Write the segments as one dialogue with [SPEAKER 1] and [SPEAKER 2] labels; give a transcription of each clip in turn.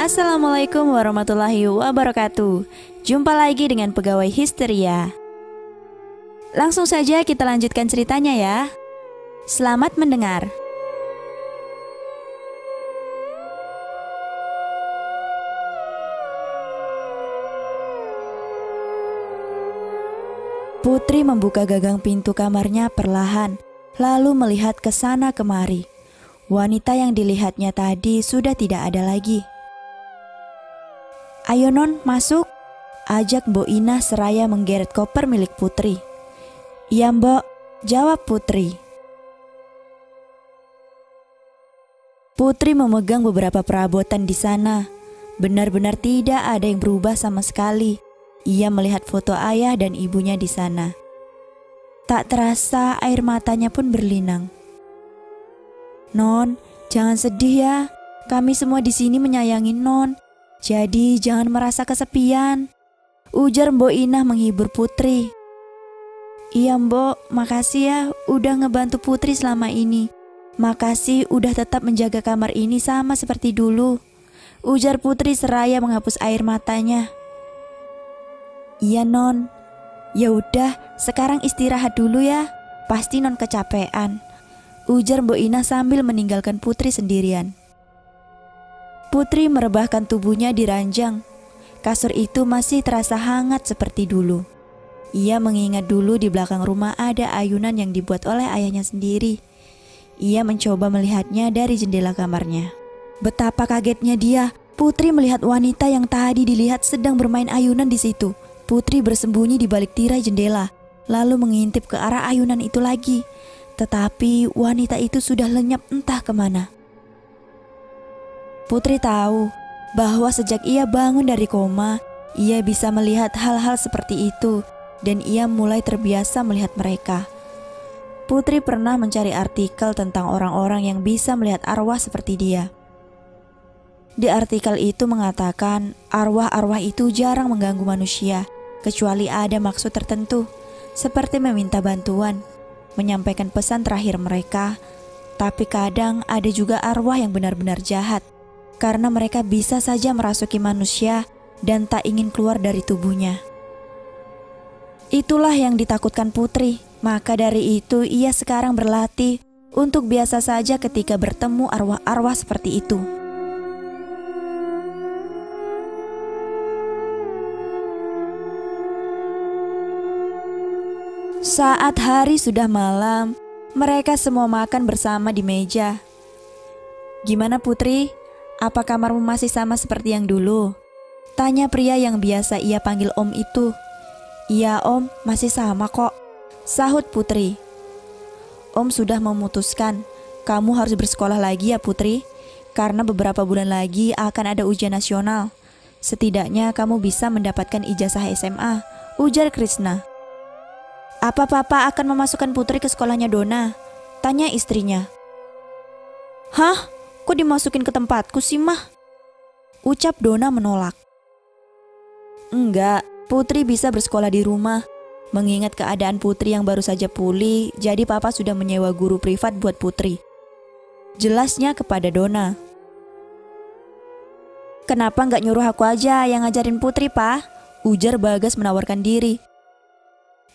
[SPEAKER 1] Assalamualaikum warahmatullahi wabarakatuh. Jumpa lagi dengan Pegawai Histeria. Langsung saja kita lanjutkan ceritanya ya. Selamat mendengar. Putri membuka gagang pintu kamarnya perlahan, lalu melihat ke sana kemari. Wanita yang dilihatnya tadi sudah tidak ada lagi. "Ayo non, masuk," ajak Mbok Inah seraya menggeret koper milik Putri. "Iya Mbok," jawab Putri. Putri memegang beberapa perabotan di sana. Benar-benar tidak ada yang berubah sama sekali. Ia melihat foto ayah dan ibunya di sana. Tak terasa air matanya pun berlinang. "Non, jangan sedih ya. Kami semua di sini menyayangi Non. Jadi jangan merasa kesepian," ujar Mbok Inah menghibur Putri. "Iya Mbok, makasih ya udah ngebantu Putri selama ini. Makasih udah tetap menjaga kamar ini sama seperti dulu," ujar Putri seraya menghapus air matanya. "Iya Non, ya udah sekarang istirahat dulu ya. Pasti Non kecapean," ujar Mbok Inah sambil meninggalkan Putri sendirian. Putri merebahkan tubuhnya di ranjang. Kasur itu masih terasa hangat seperti dulu. Ia mengingat dulu di belakang rumah ada ayunan yang dibuat oleh ayahnya sendiri. Ia mencoba melihatnya dari jendela kamarnya. Betapa kagetnya dia, Putri melihat wanita yang tadi dilihat sedang bermain ayunan di situ. Putri bersembunyi di balik tirai jendela, lalu mengintip ke arah ayunan itu lagi. Tetapi wanita itu sudah lenyap entah kemana. Putri tahu bahwa sejak ia bangun dari koma, ia bisa melihat hal-hal seperti itu dan ia mulai terbiasa melihat mereka. Putri pernah mencari artikel tentang orang-orang yang bisa melihat arwah seperti dia. Di artikel itu mengatakan arwah-arwah itu jarang mengganggu manusia kecuali ada maksud tertentu, seperti meminta bantuan, menyampaikan pesan terakhir mereka. Tapi kadang ada juga arwah yang benar-benar jahat, karena mereka bisa saja merasuki manusia dan tak ingin keluar dari tubuhnya. Itulah yang ditakutkan Putri, maka dari itu ia sekarang berlatih untuk biasa saja ketika bertemu arwah-arwah seperti itu. Saat hari sudah malam, mereka semua makan bersama di meja. "Gimana Putri? Apa kamarmu masih sama seperti yang dulu?" tanya pria yang biasa ia panggil Om itu. "Iya Om, masih sama kok," sahut Putri. "Om sudah memutuskan, kamu harus bersekolah lagi ya Putri, karena beberapa bulan lagi akan ada ujian nasional. Setidaknya kamu bisa mendapatkan ijazah SMA," ujar Krishna. "Apa Papa akan memasukkan Putri ke sekolahnya Dona?" tanya istrinya. "Hah? Kok dimasukin ke tempatku sih mah?" ucap Dona menolak. "Enggak, Putri bisa bersekolah di rumah. Mengingat keadaan Putri yang baru saja pulih, jadi Papa sudah menyewa guru privat buat Putri," jelasnya kepada Dona. "Kenapa nggak nyuruh aku aja yang ngajarin Putri, Pa?" ujar Bagas menawarkan diri.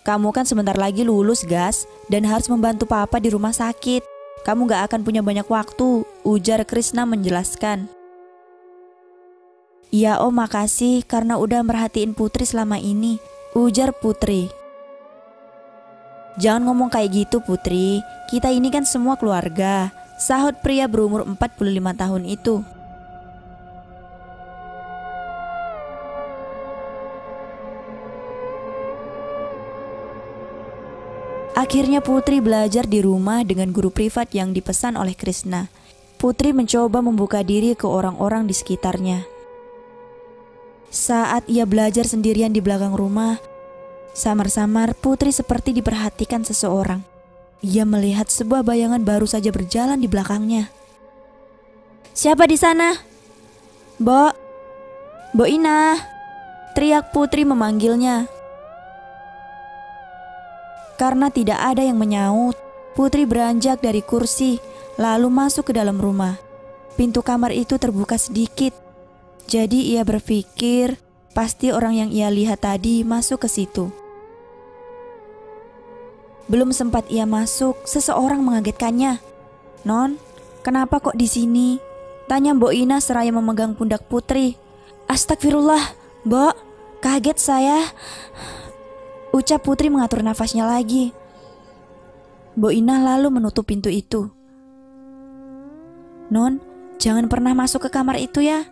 [SPEAKER 1] "Kamu kan sebentar lagi lulus, Gas, dan harus membantu Papa di rumah sakit. Kamu gak akan punya banyak waktu," ujar Krishna menjelaskan. "Iya Om, makasih karena udah merhatiin Putri selama ini," ujar Putri. "Jangan ngomong kayak gitu Putri, kita ini kan semua keluarga," sahut pria berumur 45 tahun itu. Akhirnya Putri belajar di rumah dengan guru privat yang dipesan oleh Krishna. Putri mencoba membuka diri ke orang-orang di sekitarnya. Saat ia belajar sendirian di belakang rumah, samar-samar Putri seperti diperhatikan seseorang. Ia melihat sebuah bayangan baru saja berjalan di belakangnya. "Siapa di sana?" "Mbok, Mbok Inah," teriak Putri memanggilnya. Karena tidak ada yang menyaut, Putri beranjak dari kursi, lalu masuk ke dalam rumah. Pintu kamar itu terbuka sedikit. Jadi ia berpikir pasti orang yang ia lihat tadi masuk ke situ. Belum sempat ia masuk, seseorang mengagetkannya. "Non, kenapa kok di sini?" tanya Mbok Ina seraya memegang pundak Putri. "Astagfirullah, Mbok, kaget saya," ucap Putri mengatur nafasnya lagi. Mbok Ina lalu menutup pintu itu. "Non, jangan pernah masuk ke kamar itu ya.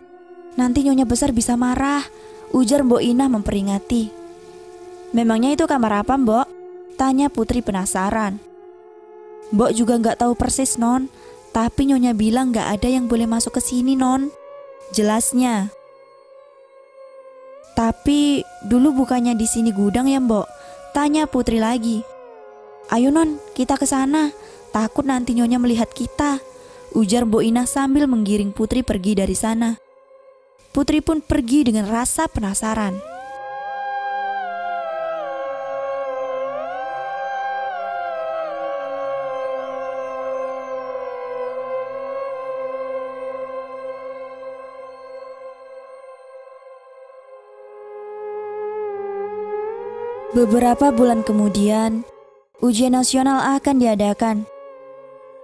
[SPEAKER 1] Nanti Nyonya Besar bisa marah," ujar Mbok Ina memperingati. "Memangnya itu kamar apa, Mbok?" tanya Putri penasaran. "Mbok juga nggak tahu persis, Non. Tapi Nyonya bilang nggak ada yang boleh masuk ke sini, Non," jelasnya. "Tapi dulu bukannya di sini gudang ya, Mbok?" tanya Putri lagi. "Ayo Non, kita ke sana. Takut nanti Nyonya melihat kita," ujar Mbok Ina sambil menggiring Putri pergi dari sana. Putri pun pergi dengan rasa penasaran. Beberapa bulan kemudian, ujian nasional akan diadakan.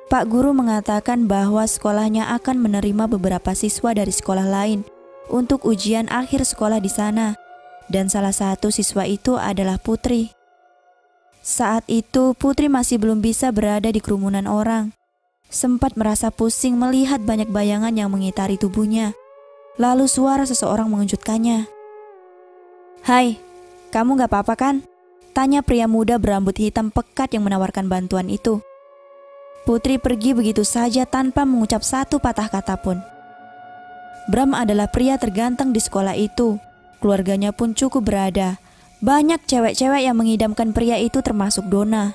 [SPEAKER 1] Pak Guru mengatakan bahwa sekolahnya akan menerima beberapa siswa dari sekolah lain untuk ujian akhir sekolah di sana, dan salah satu siswa itu adalah Putri. Saat itu Putri masih belum bisa berada di kerumunan orang. Sempat merasa pusing melihat banyak bayangan yang mengitari tubuhnya. Lalu suara seseorang mengejutkannya. "Hai, kamu gak apa-apa kan?" tanya pria muda berambut hitam pekat yang menawarkan bantuan itu. Putri pergi begitu saja tanpa mengucap satu patah kata pun. Bram adalah pria terganteng di sekolah itu. Keluarganya pun cukup berada. Banyak cewek-cewek yang mengidamkan pria itu termasuk Donna.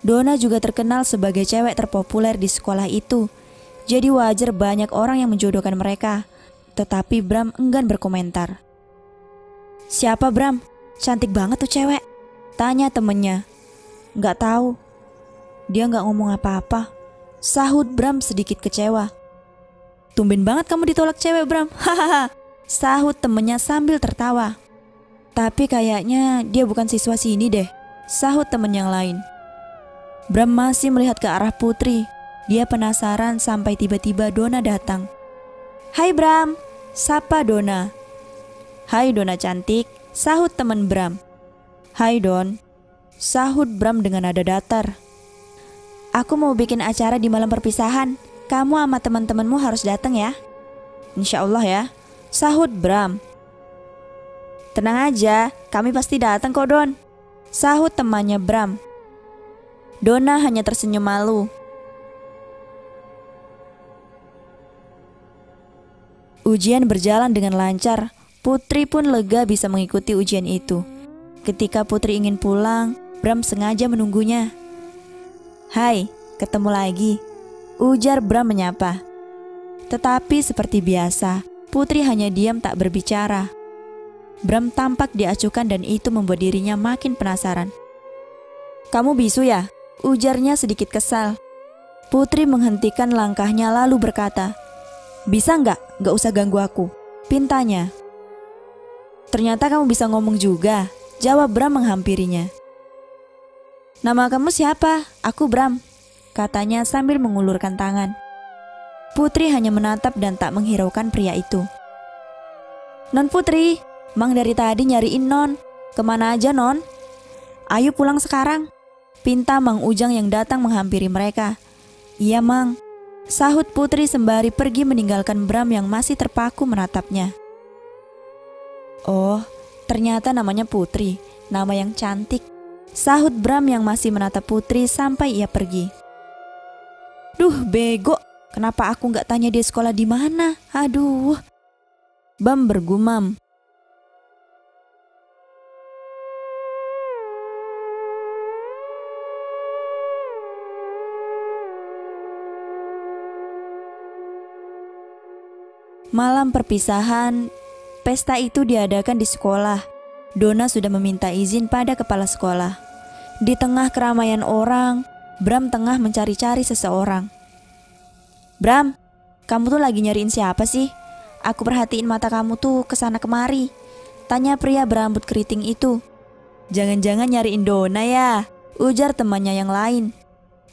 [SPEAKER 1] Donna juga terkenal sebagai cewek terpopuler di sekolah itu. Jadi wajar banyak orang yang menjodohkan mereka. Tetapi Bram enggan berkomentar. "Siapa Bram? Cantik banget tuh cewek," tanya temennya. "Gak tahu. Dia gak ngomong apa-apa," sahut Bram sedikit kecewa. "Tumben banget kamu ditolak cewek, Bram," hahaha, sahut temennya sambil tertawa. "Tapi kayaknya dia bukan siswa sini deh," sahut temen yang lain. Bram masih melihat ke arah Putri. Dia penasaran sampai tiba-tiba Donna datang. "Hai Bram," sapa Donna. "Hai Donna cantik," sahut teman Bram. "Hai Don," sahut Bram dengan nada datar. "Aku mau bikin acara di malam perpisahan. Kamu sama teman-temanmu harus datang ya." "Insya Allah ya," sahut Bram. "Tenang aja, kami pasti datang kok Don," sahut temannya Bram. Donna hanya tersenyum malu. Ujian berjalan dengan lancar. Putri pun lega bisa mengikuti ujian itu. Ketika Putri ingin pulang, Bram sengaja menunggunya. "Hai, ketemu lagi," ujar Bram menyapa. Tetapi seperti biasa, Putri hanya diam tak berbicara. Bram tampak diacuhkan dan itu membuat dirinya makin penasaran. "Kamu bisu ya?" ujarnya sedikit kesal. Putri menghentikan langkahnya lalu berkata, "Bisa nggak? Nggak usah ganggu aku," pintanya. "Ternyata kamu bisa ngomong juga," jawab Bram menghampirinya. "Nama kamu siapa?" "Aku Bram," katanya sambil mengulurkan tangan. Putri hanya menatap dan tak menghiraukan pria itu. "Non Putri, Mang dari tadi nyariin Non. Kemana aja Non?" "Ayo pulang sekarang," pinta Mang Ujang yang datang menghampiri mereka. "Iya Mang," sahut Putri sembari pergi meninggalkan Bram yang masih terpaku menatapnya. "Oh, ternyata namanya Putri, nama yang cantik," sahut Bram yang masih menatap Putri sampai ia pergi. "Duh bego, kenapa aku nggak tanya dia sekolah di mana? Aduh," Bram bergumam. Malam perpisahan, pesta itu diadakan di sekolah. Donna sudah meminta izin pada kepala sekolah. Di tengah keramaian orang, Bram tengah mencari-cari seseorang. "Bram, kamu tuh lagi nyariin siapa sih? aku perhatiin mata kamu tuh kesana kemari? Tanya pria berambut keriting itu. Jangan-jangan nyariin Dona ya, ujar temannya yang lain.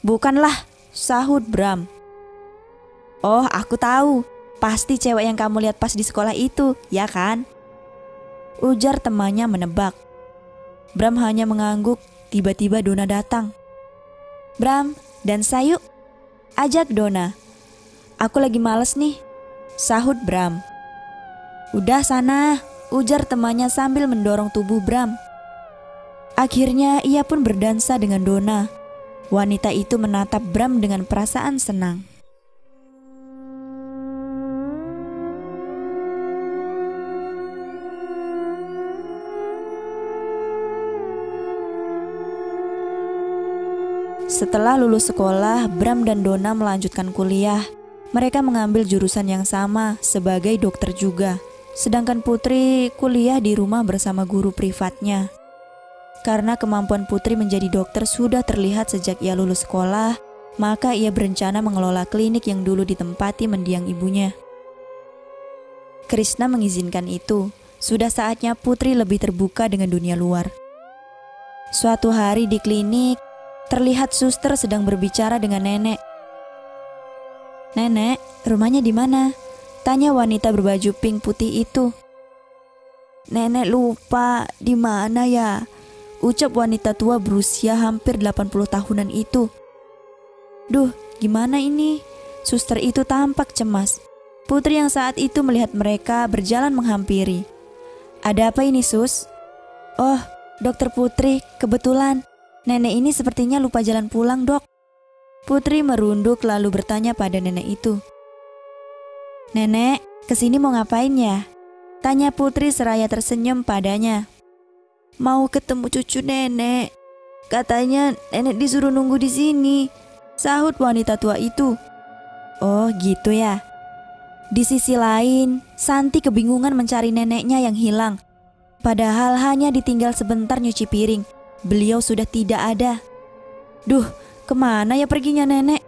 [SPEAKER 1] Bukanlah, sahut Bram. Oh, aku tahu. Pasti cewek yang kamu lihat pas di sekolah itu, ya kan? Ujar temannya menebak. Bram hanya mengangguk, tiba-tiba Dona datang. Bram, dansa yuk, ajak Dona. Aku lagi males nih, sahut Bram. Udah sana, ujar temannya sambil mendorong tubuh Bram. Akhirnya ia pun berdansa dengan Dona. Wanita itu menatap Bram dengan perasaan senang. Setelah lulus sekolah, Bram dan Dona melanjutkan kuliah. Mereka mengambil jurusan yang sama sebagai dokter juga. Sedangkan Putri kuliah di rumah bersama guru privatnya. Karena kemampuan Putri menjadi dokter sudah terlihat sejak ia lulus sekolah, maka ia berencana mengelola klinik yang dulu ditempati mendiang ibunya. Krishna mengizinkan itu. Sudah saatnya Putri lebih terbuka dengan dunia luar. Suatu hari di klinik, terlihat suster sedang berbicara dengan nenek. Nenek, rumahnya di mana? Tanya wanita berbaju pink putih itu. Nenek lupa di mana ya? Ucap wanita tua berusia hampir 80 tahunan itu. Duh, gimana ini? Suster itu tampak cemas. Putri yang saat itu melihat mereka berjalan menghampiri. Ada apa ini, Sus? Oh, Dokter Putri, kebetulan nenek ini sepertinya lupa jalan pulang, Dok. Putri merunduk lalu bertanya pada nenek itu. Nenek, kesini mau ngapain ya? Tanya Putri seraya tersenyum padanya. Mau ketemu cucu nenek. Katanya nenek disuruh nunggu di sini, sahut wanita tua itu. Oh gitu ya. Di sisi lain, Santi kebingungan mencari neneknya yang hilang. Padahal hanya ditinggal sebentar nyuci piring. Beliau sudah tidak ada. Duh, kemana ya perginya nenek?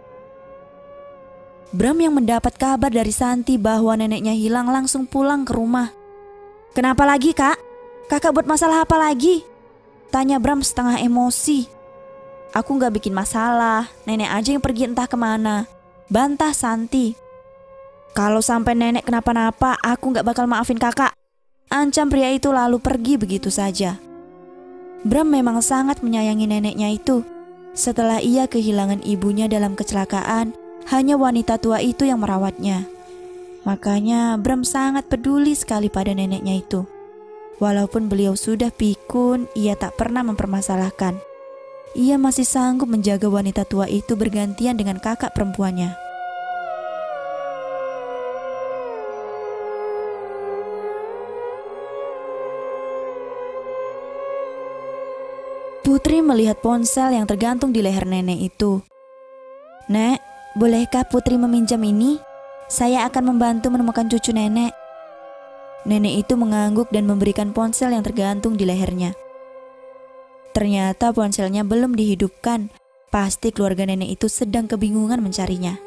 [SPEAKER 1] Bram yang mendapat kabar dari Santi bahwa neneknya hilang langsung pulang ke rumah. Kenapa lagi, Kak? Kakak buat masalah apa lagi? Tanya Bram setengah emosi. Aku gak bikin masalah, nenek aja yang pergi entah kemana, bantah Santi. Kalau sampai nenek kenapa-napa, aku gak bakal maafin kakak, ancam pria itu lalu pergi begitu saja. Bram memang sangat menyayangi neneknya itu. Setelah ia kehilangan ibunya dalam kecelakaan, hanya wanita tua itu yang merawatnya. Makanya Bram sangat peduli sekali pada neneknya itu. Walaupun beliau sudah pikun, ia tak pernah mempermasalahkan. Ia masih sanggup menjaga wanita tua itu bergantian dengan kakak perempuannya. Putri melihat ponsel yang tergantung di leher nenek itu. Nek, bolehkah Putri meminjam ini? Saya akan membantu menemukan cucu nenek. Nenek itu mengangguk dan memberikan ponsel yang tergantung di lehernya. Ternyata ponselnya belum dihidupkan. Pasti keluarga nenek itu sedang kebingungan mencarinya.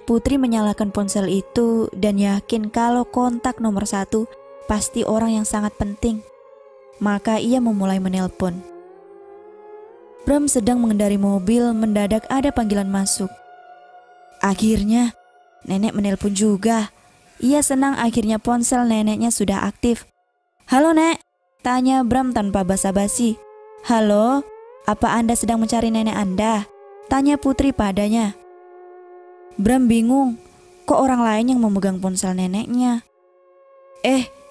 [SPEAKER 1] Putri menyalakan ponsel itu dan yakin kalau kontak nomor 1 pasti orang yang sangat penting. Maka ia memulai menelpon. Bram sedang mengendari mobil, mendadak ada panggilan masuk. Akhirnya, nenek menelpon juga. Ia senang akhirnya ponsel neneknya sudah aktif. Halo Nek, tanya Bram tanpa basa-basi. Halo, apa Anda sedang mencari nenek Anda? Tanya Putri padanya. Bram bingung, kok orang lain yang memegang ponsel neneknya?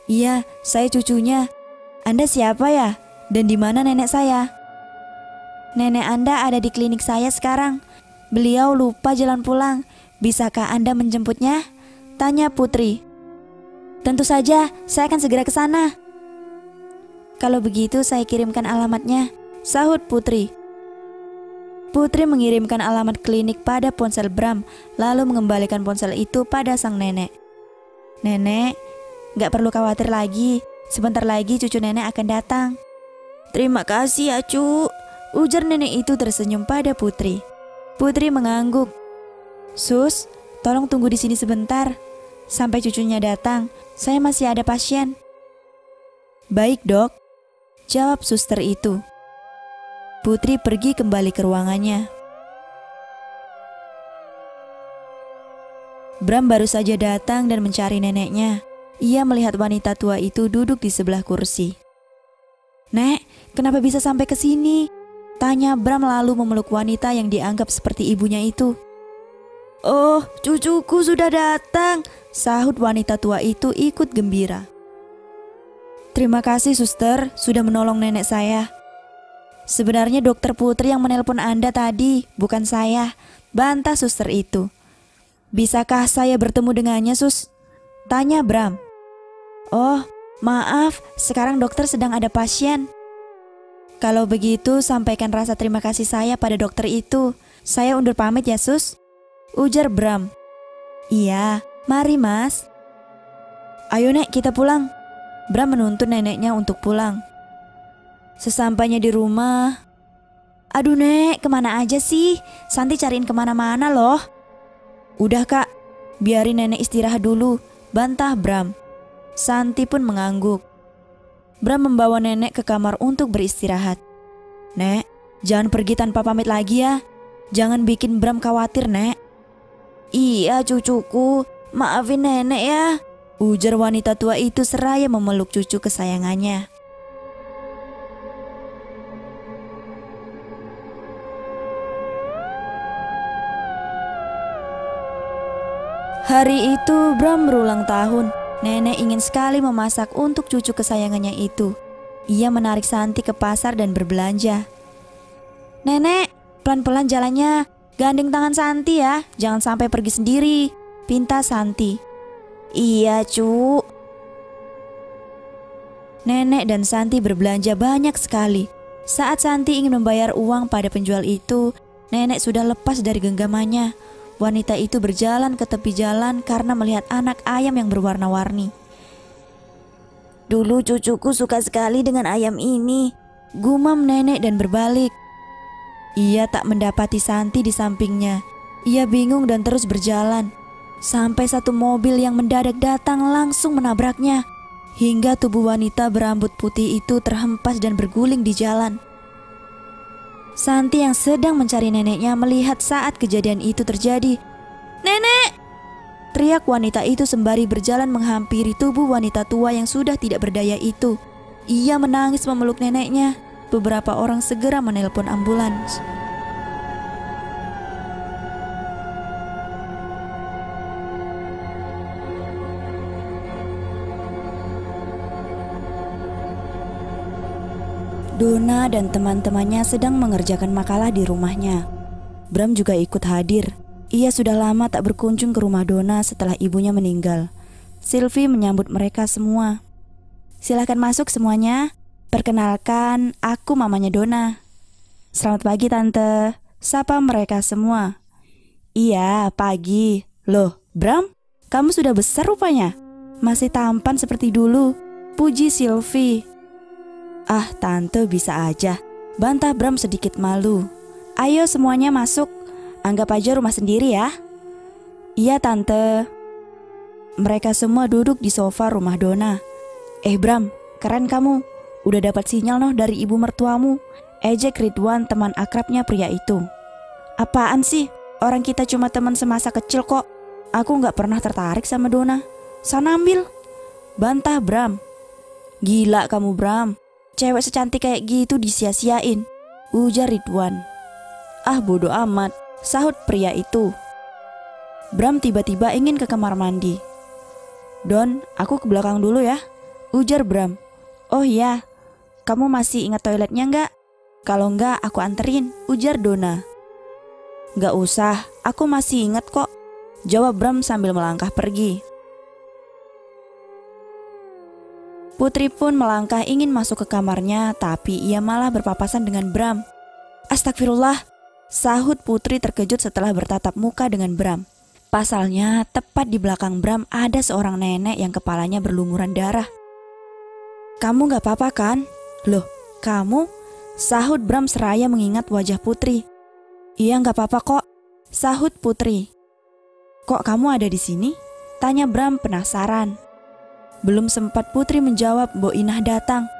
[SPEAKER 1] Iya, saya cucunya. Anda siapa ya? Dan di mana nenek saya? Nenek Anda ada di klinik saya sekarang. Beliau lupa jalan pulang. Bisakah Anda menjemputnya? Tanya Putri. Tentu saja, saya akan segera ke sana. Kalau begitu saya kirimkan alamatnya, sahut Putri. Putri mengirimkan alamat klinik pada ponsel Bram, lalu mengembalikan ponsel itu pada sang nenek. Nenek, gak perlu khawatir lagi, sebentar lagi cucu nenek akan datang. Terima kasih ya cu, ujar nenek itu tersenyum pada Putri. Putri mengangguk. Sus, tolong tunggu di sini sebentar. Sampai cucunya datang, saya masih ada pasien. Baik dok, jawab suster itu. Putri pergi kembali ke ruangannya. Bram baru saja datang dan mencari neneknya. Ia melihat wanita tua itu duduk di sebelah kursi. Nek, kenapa bisa sampai ke sini? Tanya Bram lalu memeluk wanita yang dianggap seperti ibunya itu. Oh, cucuku sudah datang, sahut wanita tua itu ikut gembira. Terima kasih suster, sudah menolong nenek saya. Sebenarnya dokter Putri yang menelpon Anda tadi, bukan saya, bantah suster itu. Bisakah saya bertemu dengannya, sus? Tanya Bram. Oh, maaf, sekarang dokter sedang ada pasien. Kalau begitu, sampaikan rasa terima kasih saya pada dokter itu. Saya undur pamit ya, sus, ujar Bram. Iya, mari mas. Ayo nek, kita pulang. Bram menuntun neneknya untuk pulang. Sesampainya di rumah, aduh nek, kemana aja sih? Santi cariin kemana-mana loh. Udah kak, biarin nenek istirahat dulu, bantah Bram. Santi pun mengangguk. Bram membawa nenek ke kamar untuk beristirahat. Nek, jangan pergi tanpa pamit lagi ya. Jangan bikin Bram khawatir, nek. Iya cucuku, maafin nenek ya, ujar wanita tua itu seraya memeluk cucu kesayangannya. Hari itu Bram berulang tahun. Nenek ingin sekali memasak untuk cucu kesayangannya itu. Ia menarik Santi ke pasar dan berbelanja. Nenek, pelan-pelan jalannya. Gandeng tangan Santi ya, jangan sampai pergi sendiri, pinta Santi. Iya cu. Nenek dan Santi berbelanja banyak sekali. Saat Santi ingin membayar uang pada penjual itu, nenek sudah lepas dari genggamannya. Wanita itu berjalan ke tepi jalan karena melihat anak ayam yang berwarna-warni. Dulu cucuku suka sekali dengan ayam ini, gumam nenek dan berbalik. Ia tak mendapati Santi di sampingnya. Ia bingung dan terus berjalan. Sampai satu mobil yang mendadak datang langsung menabraknya. Hingga tubuh wanita berambut putih itu terhempas dan berguling di jalan. Santi yang sedang mencari neneknya melihat saat kejadian itu terjadi. Nenek! Teriak wanita itu sembari berjalan menghampiri tubuh wanita tua yang sudah tidak berdaya itu. Ia menangis memeluk neneknya. Beberapa orang segera menelpon ambulans. Donna dan teman-temannya sedang mengerjakan makalah di rumahnya. Bram juga ikut hadir. Ia sudah lama tak berkunjung ke rumah Donna setelah ibunya meninggal. Sylvie menyambut mereka semua. Silahkan masuk semuanya. Perkenalkan, aku mamanya Donna. Selamat pagi tante, sapa mereka semua. Iya, pagi. Loh, Bram, kamu sudah besar rupanya. Masih tampan seperti dulu, puji Sylvie. Ah, tante bisa aja, bantah Bram sedikit malu. Ayo semuanya masuk, anggap aja rumah sendiri ya. Iya tante. Mereka semua duduk di sofa rumah Donna. Bram, keren kamu. Udah dapat sinyal noh dari ibu mertuamu, ejek Ridwan teman akrabnya pria itu. Apaan sih, orang kita cuma teman semasa kecil kok. Aku gak pernah tertarik sama Donna. Sana ambil, bantah Bram. Gila kamu Bram, cewek secantik kayak gitu disia-siain, ujar Ridwan. Ah bodoh amat, sahut pria itu. Bram tiba-tiba ingin ke kamar mandi. Don, aku ke belakang dulu ya, ujar Bram. Oh iya, kamu masih ingat toiletnya nggak? Kalau nggak aku anterin, ujar Donna. Nggak usah, aku masih ingat kok, jawab Bram sambil melangkah pergi. Putri pun melangkah ingin masuk ke kamarnya, tapi ia malah berpapasan dengan Bram. Astagfirullah, sahut Putri terkejut setelah bertatap muka dengan Bram. Pasalnya, tepat di belakang Bram ada seorang nenek yang kepalanya berlumuran darah. Kamu gak apa-apa kan? Loh, kamu? Sahut Bram seraya mengingat wajah Putri. Iya gak apa-apa kok, sahut Putri. Kok kamu ada di sini? Tanya Bram penasaran. Belum sempat Putri menjawab, Mbok Inah datang.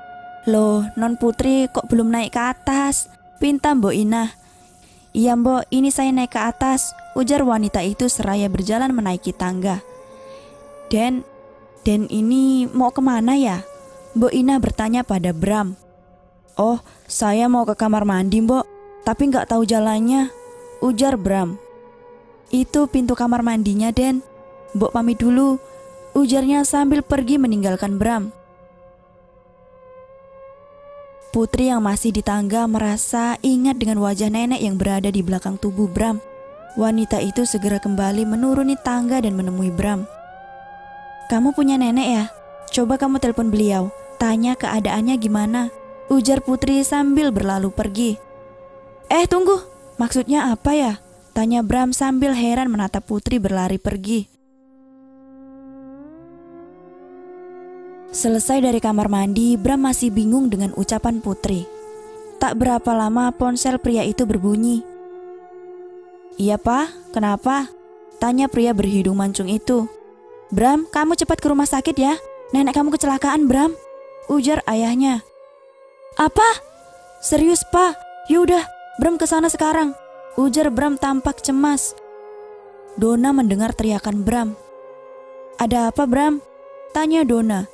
[SPEAKER 1] Loh, Non Putri kok belum naik ke atas? Pinta Mbok Inah. Iya Mbok, ini saya naik ke atas, ujar wanita itu seraya berjalan menaiki tangga. Dan ini mau kemana ya? Mbok Inah bertanya pada Bram. Oh, saya mau ke kamar mandi Mbok, tapi nggak tahu jalannya, ujar Bram. Itu pintu kamar mandinya Den, Mbok pamit dulu, ujarnya sambil pergi meninggalkan Bram. Putri yang masih di tangga merasa ingat dengan wajah nenek yang berada di belakang tubuh Bram. Wanita itu segera kembali menuruni tangga dan menemui Bram. Kamu punya nenek ya? Coba kamu telepon beliau, tanya keadaannya gimana, ujar Putri sambil berlalu pergi. Tunggu, maksudnya apa ya? Tanya Bram sambil heran menatap Putri berlari pergi. Selesai dari kamar mandi, Bram masih bingung dengan ucapan Putri. Tak berapa lama ponsel pria itu berbunyi. Iya Pak, kenapa? Tanya pria berhidung mancung itu. Bram, kamu cepat ke rumah sakit ya. Nenek kamu kecelakaan Bram, ujar ayahnya. Apa? Serius Pak? Yaudah, Bram kesana sekarang, ujar Bram tampak cemas. Dona mendengar teriakan Bram. Ada apa Bram? Tanya Dona.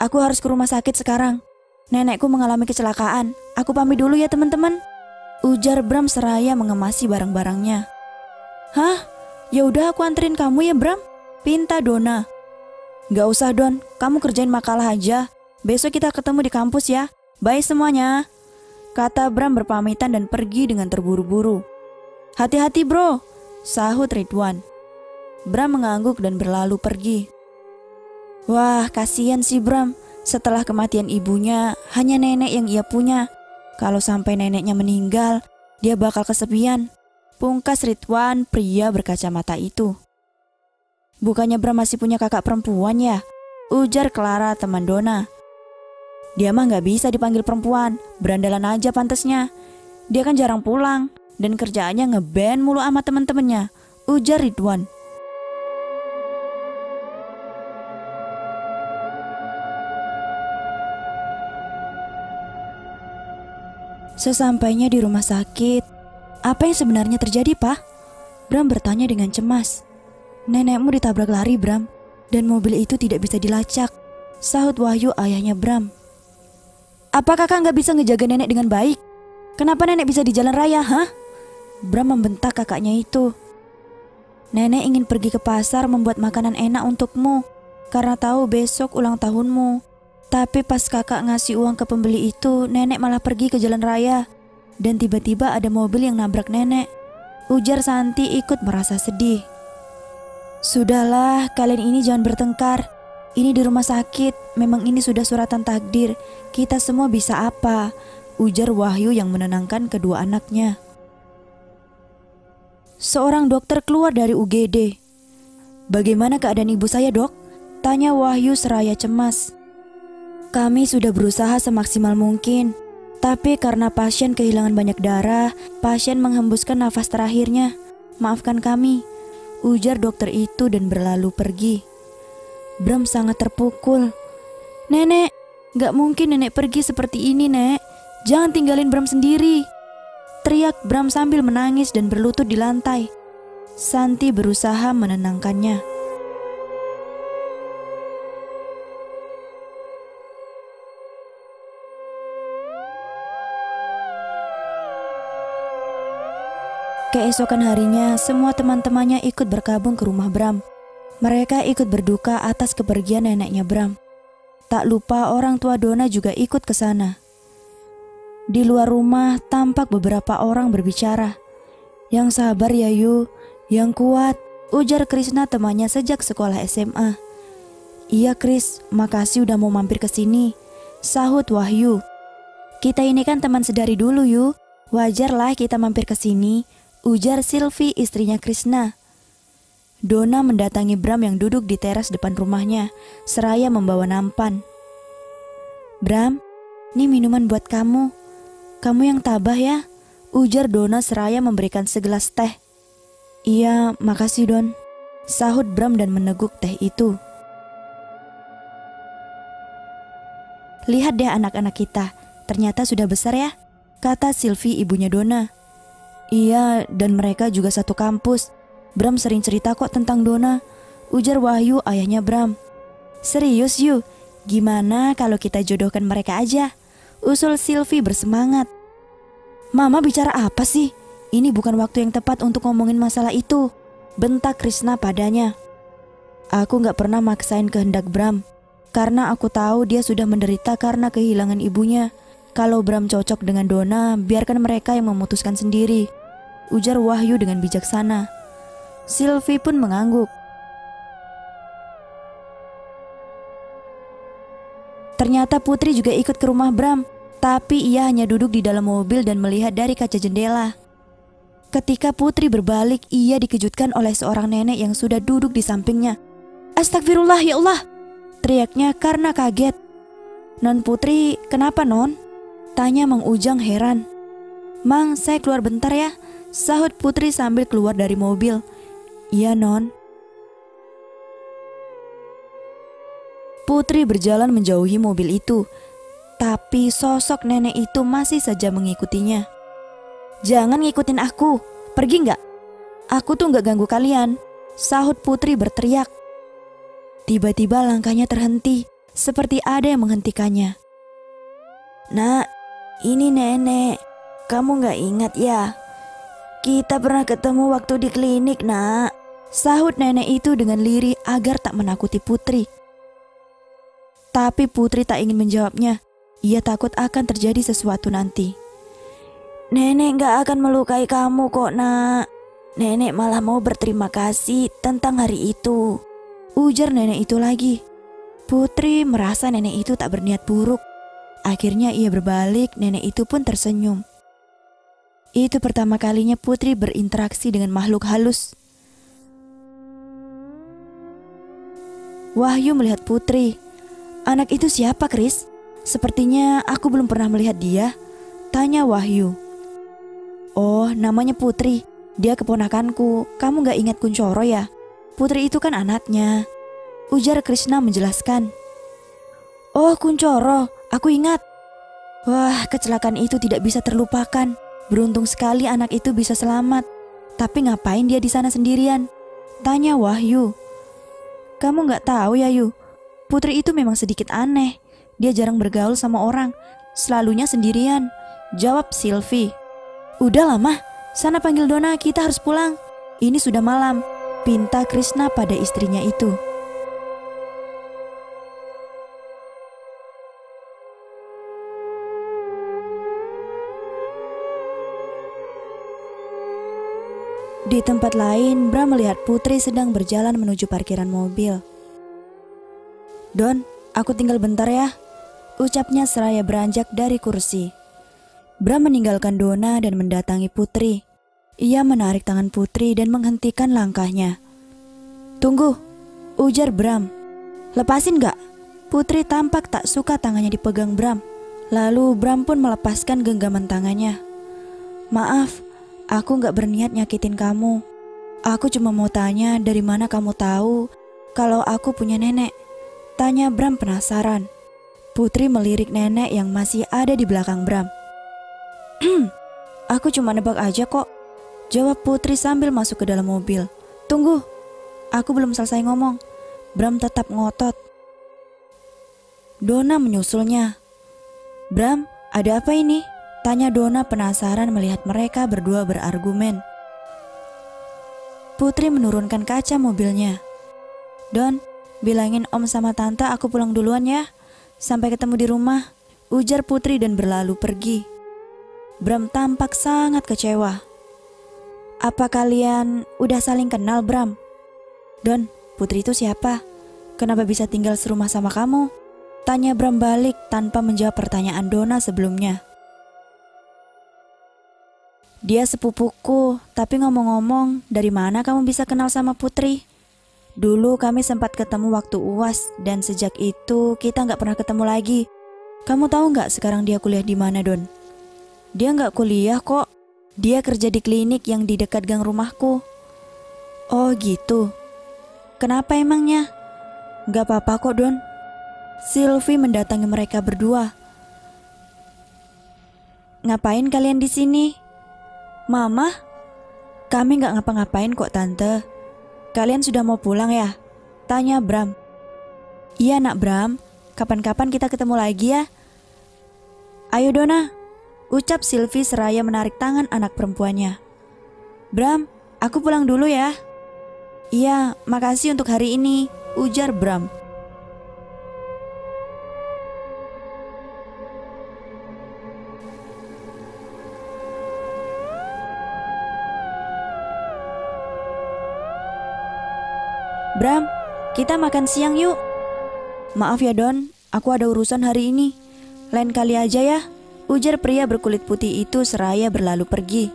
[SPEAKER 1] Aku harus ke rumah sakit sekarang. Nenekku mengalami kecelakaan. Aku pamit dulu ya teman-teman, ujar Bram seraya mengemasi barang-barangnya. Hah? Ya udah aku anterin kamu ya Bram, pinta Dona. Gak usah Don, kamu kerjain makalah aja. Besok kita ketemu di kampus ya. Bye semuanya, kata Bram berpamitan dan pergi dengan terburu-buru. Hati-hati bro, sahut Ridwan. Bram mengangguk dan berlalu pergi. Wah, kasihan si Bram. Setelah kematian ibunya, hanya nenek yang ia punya. Kalau sampai neneknya meninggal, dia bakal kesepian, pungkas Ridwan, pria berkacamata itu. Bukannya Bram masih punya kakak perempuan ya? Ujar Clara teman Dona. Dia mah gak bisa dipanggil perempuan, berandalan aja pantesnya. Dia kan jarang pulang dan kerjaannya ngeband mulu sama temen-temennya, ujar Ridwan. Sesampainya di rumah sakit, apa yang sebenarnya terjadi Pak? Bram bertanya dengan cemas. Nenekmu ditabrak lari Bram, dan mobil itu tidak bisa dilacak, sahut Wahyu ayahnya Bram. Apa kakak gak bisa ngejaga nenek dengan baik? Kenapa nenek bisa di jalan raya, hah? Bram membentak kakaknya itu. Nenek ingin pergi ke pasar membuat makanan enak untukmu, karena tahu besok ulang tahunmu. Tapi pas kakak ngasih uang ke pembeli itu, nenek malah pergi ke jalan raya. Dan tiba-tiba ada mobil yang nabrak nenek, ujar Santi ikut merasa sedih. Sudahlah, kalian ini jangan bertengkar. Ini di rumah sakit, memang ini sudah suratan takdir. Kita semua bisa apa? Ujar Wahyu yang menenangkan kedua anaknya. Seorang dokter keluar dari UGD. Bagaimana keadaan ibu saya dok? Tanya Wahyu seraya cemas. Kami sudah berusaha semaksimal mungkin, tapi karena pasien kehilangan banyak darah, pasien menghembuskan nafas terakhirnya. Maafkan kami, ujar dokter itu dan berlalu pergi. Bram sangat terpukul. Nenek, gak mungkin nenek pergi seperti ini nek. Jangan tinggalin Bram sendiri, teriak Bram sambil menangis dan berlutut di lantai. Santi berusaha menenangkannya. Keesokan harinya, semua teman-temannya ikut berkabung ke rumah Bram. Mereka ikut berduka atas kepergian neneknya Bram. Tak lupa orang tua Dona juga ikut ke sana. Di luar rumah tampak beberapa orang berbicara. Yang sabar ya Yu, yang kuat, ujar Krisna temannya sejak sekolah SMA. Iya Kris, makasih udah mau mampir ke sini, sahut Wahyu. Kita ini kan teman sedari dulu Yu, wajarlah kita mampir ke sini, ujar Silvi istrinya Krisna. Dona mendatangi Bram yang duduk di teras depan rumahnya, seraya membawa nampan. Bram, ini minuman buat kamu. Kamu yang tabah ya, ujar Dona seraya memberikan segelas teh. Iya, makasih Don. sahut Bram dan meneguk teh itu. Lihat deh anak-anak kita, ternyata sudah besar ya, kata Sylvie ibunya Donna. Iya, dan mereka juga satu kampus. Bram sering cerita kok tentang Donna, ujar Wahyu ayahnya Bram. Serius Yu, gimana kalau kita jodohkan mereka aja? Usul Sylvie bersemangat. Mama bicara apa sih? Ini bukan waktu yang tepat untuk ngomongin masalah itu, bentak Krishna padanya. Aku gak pernah maksain kehendak Bram, karena aku tahu dia sudah menderita karena kehilangan ibunya. Kalau Bram cocok dengan Donna, biarkan mereka yang memutuskan sendiri, ujar Wahyu dengan bijaksana. Sylvie pun mengangguk. Ternyata Putri juga ikut ke rumah Bram, tapi ia hanya duduk di dalam mobil dan melihat dari kaca jendela. Ketika Putri berbalik, ia dikejutkan oleh seorang nenek yang sudah duduk di sampingnya. Astagfirullah ya Allah, teriaknya karena kaget. Non Putri, kenapa non? Tanya Mang Ujang heran. Mang, saya keluar bentar ya, sahut Putri sambil keluar dari mobil. Iya non. Putri berjalan menjauhi mobil itu, tapi sosok nenek itu masih saja mengikutinya. Jangan ngikutin aku, pergi nggak? Aku tuh nggak ganggu kalian, sahut Putri berteriak. Tiba-tiba langkahnya terhenti, seperti ada yang menghentikannya. Nak, ini nenek, kamu nggak ingat ya? Kita pernah ketemu waktu di klinik, nak, sahut nenek itu dengan lirih agar tak menakuti Putri. Tapi Putri tak ingin menjawabnya, ia takut akan terjadi sesuatu nanti. Nenek gak akan melukai kamu kok nak. Nenek malah mau berterima kasih tentang hari itu, ujar nenek itu lagi. Putri merasa nenek itu tak berniat buruk. Akhirnya ia berbalik, nenek itu pun tersenyum. Itu pertama kalinya Putri berinteraksi dengan makhluk halus. Wahyu melihat Putri. Anak itu siapa, Kris? Sepertinya aku belum pernah melihat dia, tanya Wahyu. Oh, namanya Putri. Dia keponakanku. Kamu gak ingat Kuncoro ya? Putri itu kan anaknya, ujar Krishna menjelaskan. Oh, Kuncoro, aku ingat. Wah, kecelakaan itu tidak bisa terlupakan. Beruntung sekali anak itu bisa selamat. Tapi ngapain dia di sana sendirian? Tanya Wahyu. Kamu gak tahu ya Yu? Putri itu memang sedikit aneh. Dia jarang bergaul sama orang, selalunya sendirian, jawab Sylvie. Udah lama, sana panggil Donna, kita harus pulang. Ini sudah malam, pinta Krishna pada istrinya itu. Di tempat lain, Bram melihat Putri sedang berjalan menuju parkiran mobil. Don, aku tinggal bentar ya, ucapnya seraya beranjak dari kursi. Bram meninggalkan Donna dan mendatangi Putri. Ia menarik tangan Putri dan menghentikan langkahnya. Tunggu, ujar Bram. Lepasin gak? Putri tampak tak suka tangannya dipegang Bram. Lalu Bram pun melepaskan genggaman tangannya. Maaf, aku gak berniat nyakitin kamu. Aku cuma mau tanya dari mana kamu tahu kalau aku punya nenek, tanya Bram penasaran. Putri melirik nenek yang masih ada di belakang Bram. Aku cuma nebak aja kok, jawab Putri sambil masuk ke dalam mobil. Tunggu, aku belum selesai ngomong. Bram tetap ngotot. Donna menyusulnya. Bram, ada apa ini? Tanya Donna penasaran melihat mereka berdua berargumen. Putri menurunkan kaca mobilnya. Don, bilangin Om sama Tante aku pulang duluan ya. Sampai ketemu di rumah, ujar Putri dan berlalu pergi. Bram tampak sangat kecewa. Apa kalian udah saling kenal, Bram? Don, Putri itu siapa? Kenapa bisa tinggal serumah sama kamu? Tanya Bram balik tanpa menjawab pertanyaan Donna sebelumnya. Dia sepupuku, tapi ngomong-ngomong, dari mana kamu bisa kenal sama Putri? Dulu kami sempat ketemu waktu UAS dan sejak itu kita nggak pernah ketemu lagi. Kamu tahu nggak sekarang dia kuliah di mana, Don? Dia nggak kuliah kok. Dia kerja di klinik yang di dekat gang rumahku. Oh gitu. Kenapa emangnya? Gak apa-apa kok, Don. Sylvie mendatangi mereka berdua. Ngapain kalian di sini? Mama? Kami gak ngapa-ngapain kok, Tante. Kalian sudah mau pulang ya? Tanya Bram. Iya nak Bram, kapan-kapan kita ketemu lagi ya. Ayo Dona, ucap Sylvie seraya menarik tangan anak perempuannya. Bram, aku pulang dulu ya. Iya, makasih untuk hari ini, ujar Bram. Bram, kita makan siang yuk. Maaf ya Don, aku ada urusan hari ini. Lain kali aja ya, ujar pria berkulit putih itu seraya berlalu pergi.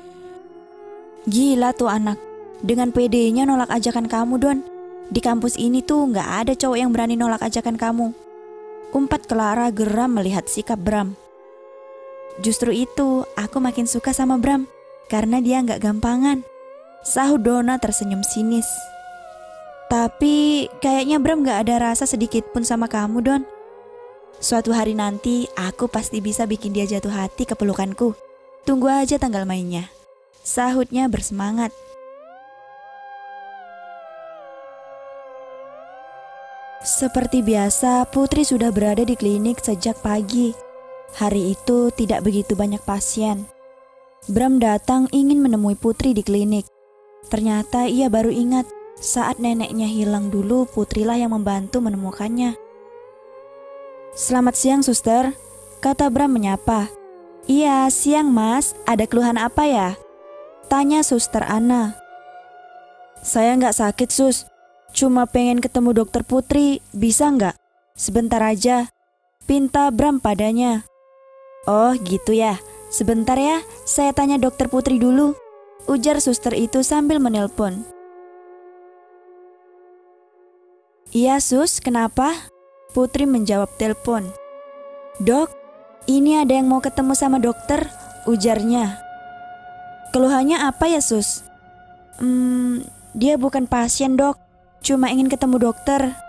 [SPEAKER 1] Gila tuh anak, dengan pedenya nolak ajakan kamu Don. Di kampus ini tuh gak ada cowok yang berani nolak ajakan kamu. Umpat Clara geram melihat sikap Bram. Justru itu, aku makin suka sama Bram, karena dia gak gampangan. Sahut Donna tersenyum sinis. Tapi kayaknya Bram gak ada rasa sedikit pun sama kamu Don. Suatu hari nanti aku pasti bisa bikin dia jatuh hati ke pelukanku. Tunggu aja tanggal mainnya, sahutnya bersemangat. Seperti biasa, Putri sudah berada di klinik sejak pagi. Hari itu tidak begitu banyak pasien. Bram datang ingin menemui Putri di klinik. Ternyata ia baru ingat saat neneknya hilang dulu, Putrilah yang membantu menemukannya. Selamat siang suster, kata Bram menyapa. Iya siang mas, ada keluhan apa ya? Tanya suster Ana. Saya nggak sakit sus, cuma pengen ketemu dokter Putri, bisa nggak? Sebentar aja, pinta Bram padanya. Oh gitu ya, sebentar ya, saya tanya dokter Putri dulu, ujar suster itu sambil menelpon. Iya sus, kenapa? Putri menjawab telepon. Dok, ini ada yang mau ketemu sama dokter, ujarnya. Keluhannya apa ya sus? Dia bukan pasien dok, cuma ingin ketemu dokter.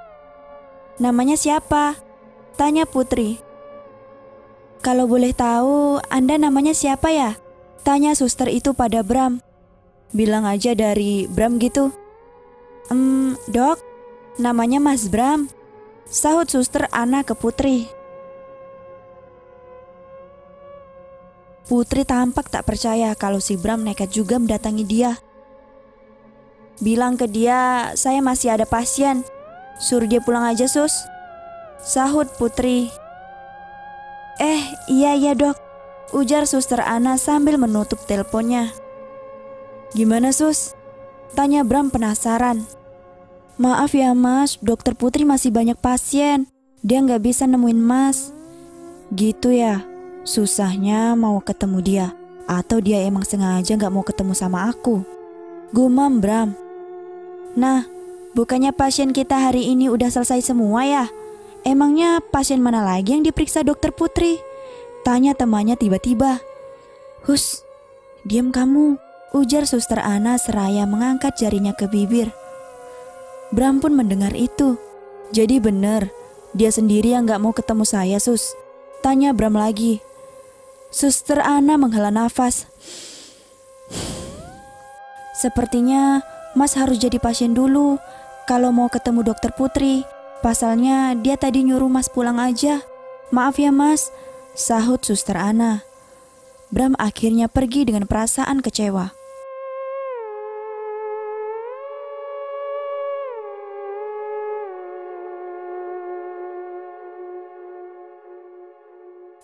[SPEAKER 1] Namanya siapa? Tanya Putri. Kalau boleh tahu, Anda namanya siapa ya? Tanya suster itu pada Bram. Bilang aja dari Bram gitu. Dok, namanya Mas Bram, sahut suster Ana ke Putri. Putri tampak tak percaya kalau si Bram nekat juga mendatangi dia. Bilang ke dia, saya masih ada pasien, suruh dia pulang aja sus, sahut Putri. Iya dok, ujar suster Ana sambil menutup teleponnya. Gimana sus? Tanya Bram penasaran. Maaf ya mas, dokter Putri masih banyak pasien, dia nggak bisa nemuin mas. Gitu ya, susahnya mau ketemu dia, atau dia emang sengaja nggak mau ketemu sama aku, gumam Bram. Nah, bukannya pasien kita hari ini udah selesai semua ya? Emangnya pasien mana lagi yang diperiksa dokter Putri? Tanya temannya tiba-tiba. Hus, diam kamu, ujar suster Ana seraya mengangkat jarinya ke bibir. Bram pun mendengar itu. Jadi bener, dia sendiri yang gak mau ketemu saya sus, tanya Bram lagi. Suster Ana menghela nafas. Sepertinya mas harus jadi pasien dulu kalau mau ketemu dokter Putri. Pasalnya dia tadi nyuruh mas pulang aja. Maaf ya mas, sahut suster Ana. Bram akhirnya pergi dengan perasaan kecewa.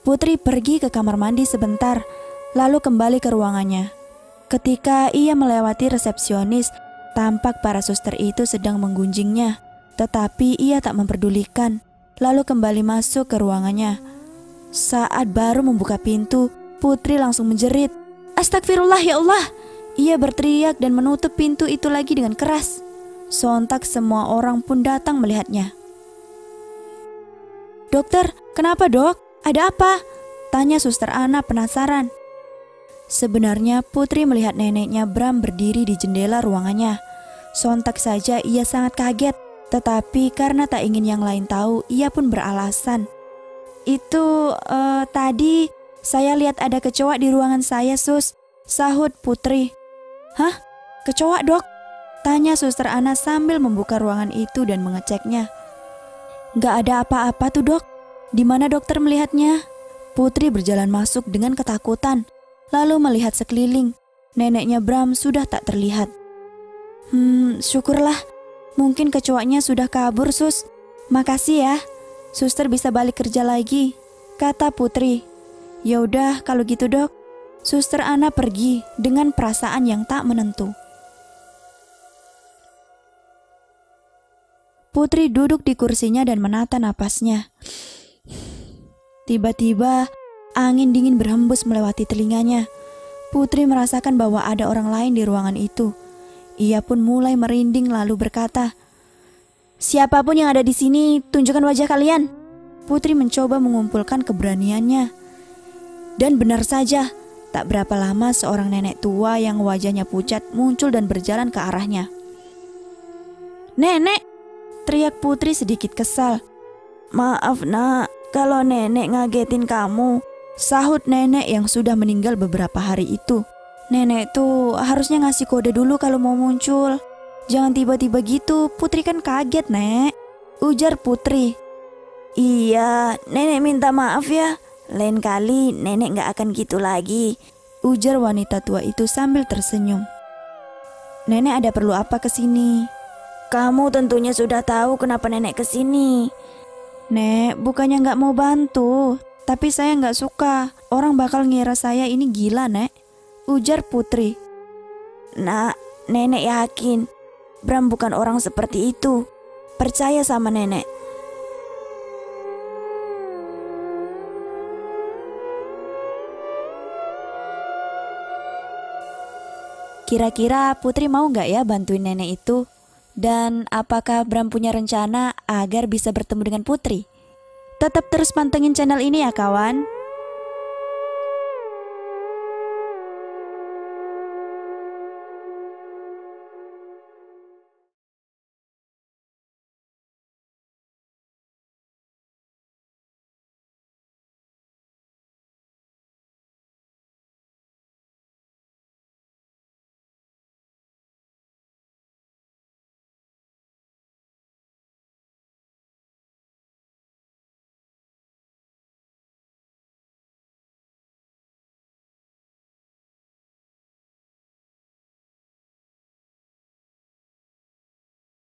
[SPEAKER 1] Putri pergi ke kamar mandi sebentar, lalu kembali ke ruangannya. Ketika ia melewati resepsionis, tampak para suster itu sedang menggunjingnya, tetapi ia tak memperdulikan, lalu kembali masuk ke ruangannya. Saat baru membuka pintu, Putri langsung menjerit. Astagfirullah ya Allah! Ia berteriak dan menutup pintu itu lagi dengan keras. Sontak semua orang pun datang melihatnya. Dokter, kenapa dok? Ada apa? Tanya suster Ana penasaran. Sebenarnya Putri melihat neneknya Bram berdiri di jendela ruangannya. Sontak saja ia sangat kaget. Tetapi karena tak ingin yang lain tahu, ia pun beralasan. Itu tadi saya lihat ada kecoa di ruangan saya, Sus, sahut Putri. Hah? Kecoa, Dok? Tanya Suster Ana sambil membuka ruangan itu dan mengeceknya. Gak ada apa-apa tuh, Dok. Di mana dokter melihatnya? Putri berjalan masuk dengan ketakutan, lalu melihat sekeliling. Neneknya Bram sudah tak terlihat. Syukurlah. Mungkin kecoanya sudah kabur, Sus. Makasih ya. Suster bisa balik kerja lagi, kata Putri. Ya udah kalau gitu, Dok. Suster Ana pergi dengan perasaan yang tak menentu. Putri duduk di kursinya dan menata napasnya. Tiba-tiba angin dingin berhembus melewati telinganya. Putri merasakan bahwa ada orang lain di ruangan itu. Ia pun mulai merinding lalu berkata, "Siapapun yang ada di sini, tunjukkan wajah kalian." Putri mencoba mengumpulkan keberaniannya. Dan benar saja, tak berapa lama seorang nenek tua yang wajahnya pucat muncul dan berjalan ke arahnya. "Nenek!" teriak Putri sedikit kesal. "Maaf nak, kalau nenek ngagetin kamu," sahut nenek yang sudah meninggal beberapa hari itu. "Nenek tuh harusnya ngasih kode dulu kalau mau muncul. Jangan tiba-tiba gitu, Putri kan kaget, Nek," ujar Putri. "Iya, nenek minta maaf ya. Lain kali nenek gak akan gitu lagi," ujar wanita tua itu sambil tersenyum. "Nenek ada perlu apa kesini?" "Kamu tentunya sudah tahu kenapa nenek kesini." "Nek, bukannya gak mau bantu, tapi saya gak suka. Orang bakal ngira saya ini gila, Nek," ujar Putri. "Nak, nenek yakin Bram bukan orang seperti itu. Percaya sama nenek." Kira-kira Putri mau gak ya bantuin nenek itu? Dan apakah Bram punya rencana agar bisa bertemu dengan Putri? Tetap terus pantengin channel ini ya kawan.